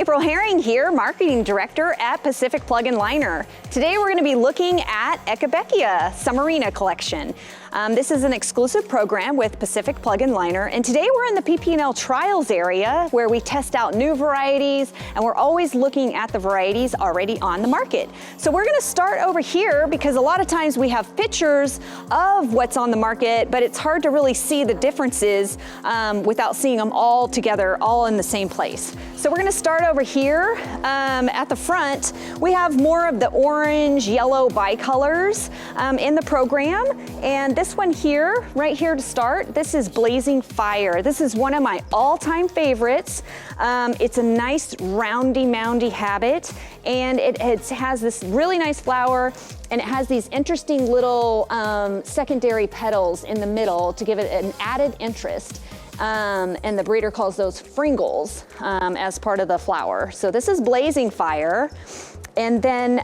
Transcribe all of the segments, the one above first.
April Herring here, Marketing Director at Pacific Plug and Liner. Today we're going to be looking at Echibeckia Summerina collection. This is an exclusive program with Pacific Plug and Liner, and today we're in the PP&L trials area where we test out new varieties, and we're always looking at the varieties already on the market. So we're going to start over here because a lot of times we have pictures of what's on the market, but it's hard to really see the differences without seeing them all together, all in the same place. So we're going to start over here at the front. We have more of the orange, yellow bicolors in the program, and this one here, right here to start, this is Blazing Fire. This is one of my all-time favorites. It's a nice roundy moundy habit, and it has this really nice flower, and it has these interesting little secondary petals in the middle to give it an added interest. And the breeder calls those fringals as part of the flower. So this is Blazing Fire. And then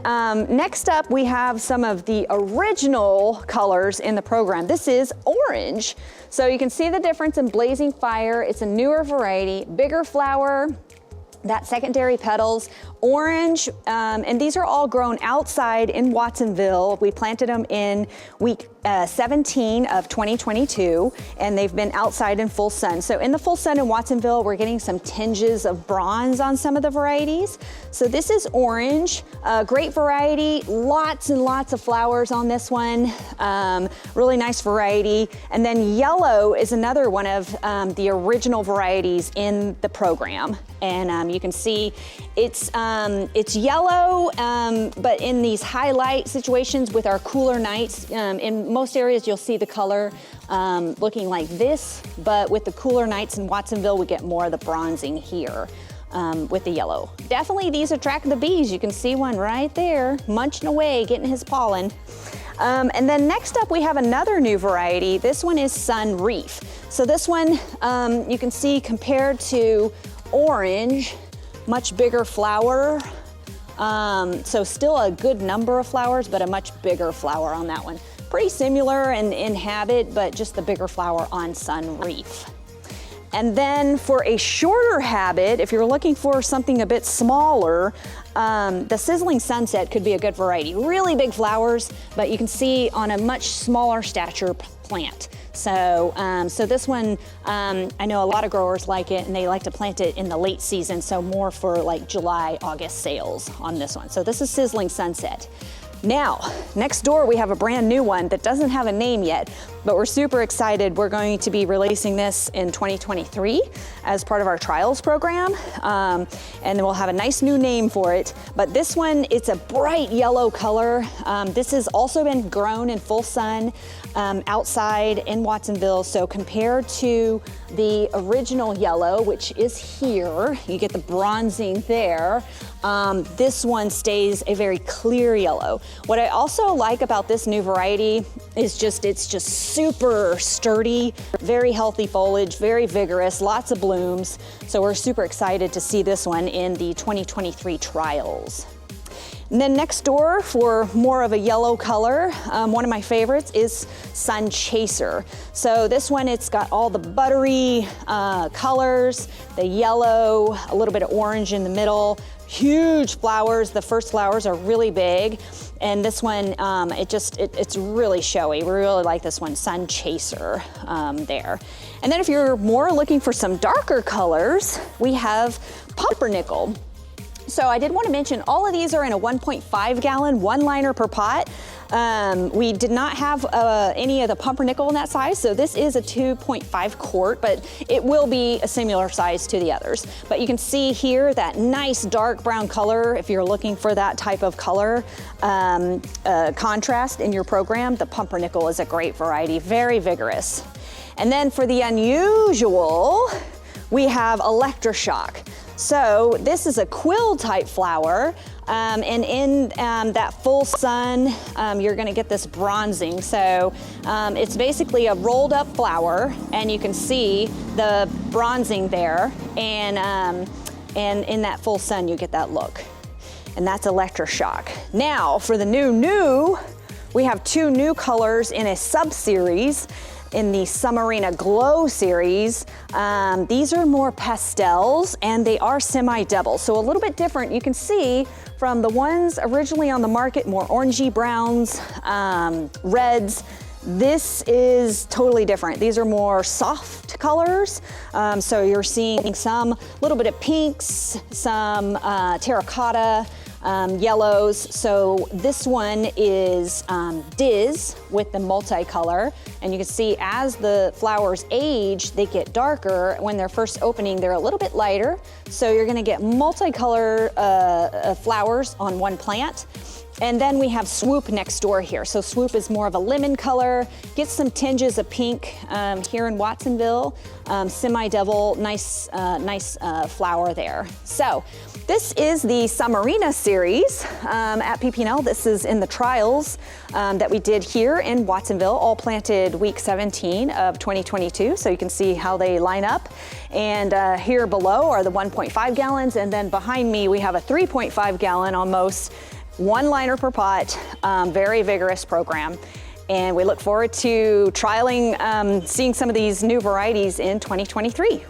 next up, we have some of the original colors in the program. This is orange. So you can see the difference in Blazing Fire. It's a newer variety, bigger flower, that secondary petals, orange, and these are all grown outside in Watsonville. We planted them in week 17 of 2022, and they've been outside in full sun. So in the full sun in Watsonville, we're getting some tinges of bronze on some of the varieties. So this is orange, great variety, lots and lots of flowers on this one, really nice variety. And then yellow is another one of the original varieties in the program. And you can see it's yellow, but in these highlight situations with our cooler nights, in most areas you'll see the color looking like this, but with the cooler nights in Watsonville, we get more of the bronzing here with the yellow. Definitely these attract the bees. You can see one right there, munching away, getting his pollen. And then next up, we have another new variety. This one is Sun Reef. So this one, you can see compared to orange, much bigger flower. So still a good number of flowers, but a much bigger flower on that one. Pretty similar in habit, but just the bigger flower on Sun Reef. And then for a shorter habit, if you're looking for something a bit smaller, the Sizzling Sunset could be a good variety. Really big flowers, but you can see on a much smaller stature plant. So, so this one, I know a lot of growers like it, and they like to plant it in the late season, so more for like July, August sales on this one. So this is Sizzling Sunset. Now, next door we have a brand new one that doesn't have a name yet, but we're super excited. We're going to be releasing this in 2023 as part of our trials program, and then we'll have a nice new name for it. But this one, it's a bright yellow color. This has also been grown in full sun outside in Watsonville. So compared to the original yellow, which is here, you get the bronzing there. This one stays a very clear yellow. What I also like about this new variety is it's just super sturdy, very healthy foliage, very vigorous, lots of blooms. So we're super excited to see this one in the 2023 trials. And then next door, for more of a yellow color, one of my favorites is Sun Chaser. So this one, it's got all the buttery colors, the yellow, a little bit of orange in the middle, huge flowers. The first flowers are really big. And this one, it's really showy. We really like this one, Sun Chaser there. And then if you're more looking for some darker colors, we have Pumpernickel. So I did want to mention all of these are in a 1.5 gallon, 1 liner per pot. We did not have any of the pumpernickel in that size, so this is a 2.5 quart, but it will be a similar size to the others. But you can see here that nice dark brown color. If you're looking for that type of color contrast in your program, the pumpernickel is a great variety, very vigorous. And then for the unusual, we have Electroshock. So this is a quill type flower, and in that full sun, you're gonna get this bronzing. So it's basically a rolled up flower, and you can see the bronzing there, and in that full sun, you get that look. And that's Electroshock. Now for the new, we have 2 new colors in a sub-series. in the Summerina Glow series. These are more pastels and they are semi-double, so a little bit different. You can see from the ones originally on the market, more orangey browns, reds. This is totally different. These are more soft colors. So you're seeing some little bit of pinks, some terracotta, yellows. So this one is Diz with the multicolor. And you can see as the flowers age, they get darker. When they're first opening, they're a little bit lighter. So you're gonna get multicolor flowers on one plant. And then we have Swoop next door here. So Swoop is more of a lemon color, gets some tinges of pink here in Watsonville. Semi-double, nice flower there. So this is the Summerina series at PP&L. This is in the trials that we did here in Watsonville, all planted week 17 of 2022. So you can see how they line up. And here below are the 1.5 gallons. And then behind me, we have a 3.5 gallon almost. 1 liner per pot, very vigorous program. And we look forward to trialing, seeing some of these new varieties in 2023.